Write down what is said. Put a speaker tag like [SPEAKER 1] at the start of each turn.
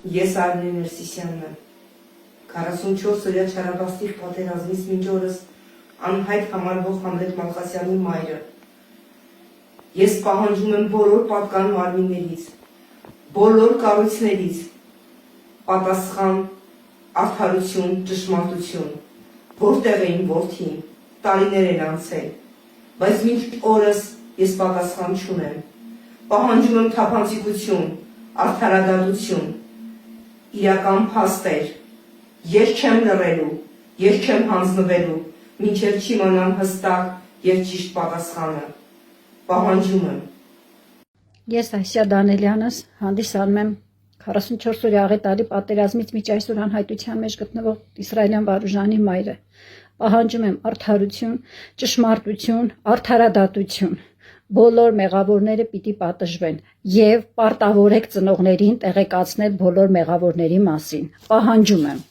[SPEAKER 1] Ես Արմեն Ներսիսյանն եմ, 44-օրյա չարաբաստիկ պատերազմից մինչ օրս անհայտ համարվող Համլետ Մալխասյանի մայրը։ Ես պահանջում եմ բոլոր պատկան մարմիններից, բոլոր կառույցներից պատասխան, արդարություն, ճշմարտություն, որտեղ էին որդին, տարիներ են անցել, բայց մինչ օրս ես պատասխան չունեմ։ Պահանջում եմ թափանցիկություն, արդարադատություն, իրական փաստեր, ես չեմ լռելու, ես չեմ հանձնվելու, մինչև չիմանամ հստակ և ճիշտ պատասխանը, պահանջում եմ։
[SPEAKER 2] Ես Այսիա Դանելյանս հանդիսանում եմ 44-օրյա աղետալի պատերազմից մինչ այսօր անհայտության մեջ գտնվող իսրայելյան վարուժանի մայրը։ Պահանջում եմ արդարություն, ճշմարտություն, արդարադատություն։ Բոլոր մեղավորները պիտի պատժվեն եւ պարտավորեք ծնողներին տեղեկացնել բոլոր մեղավորների մասին։ Պահանջում եմ։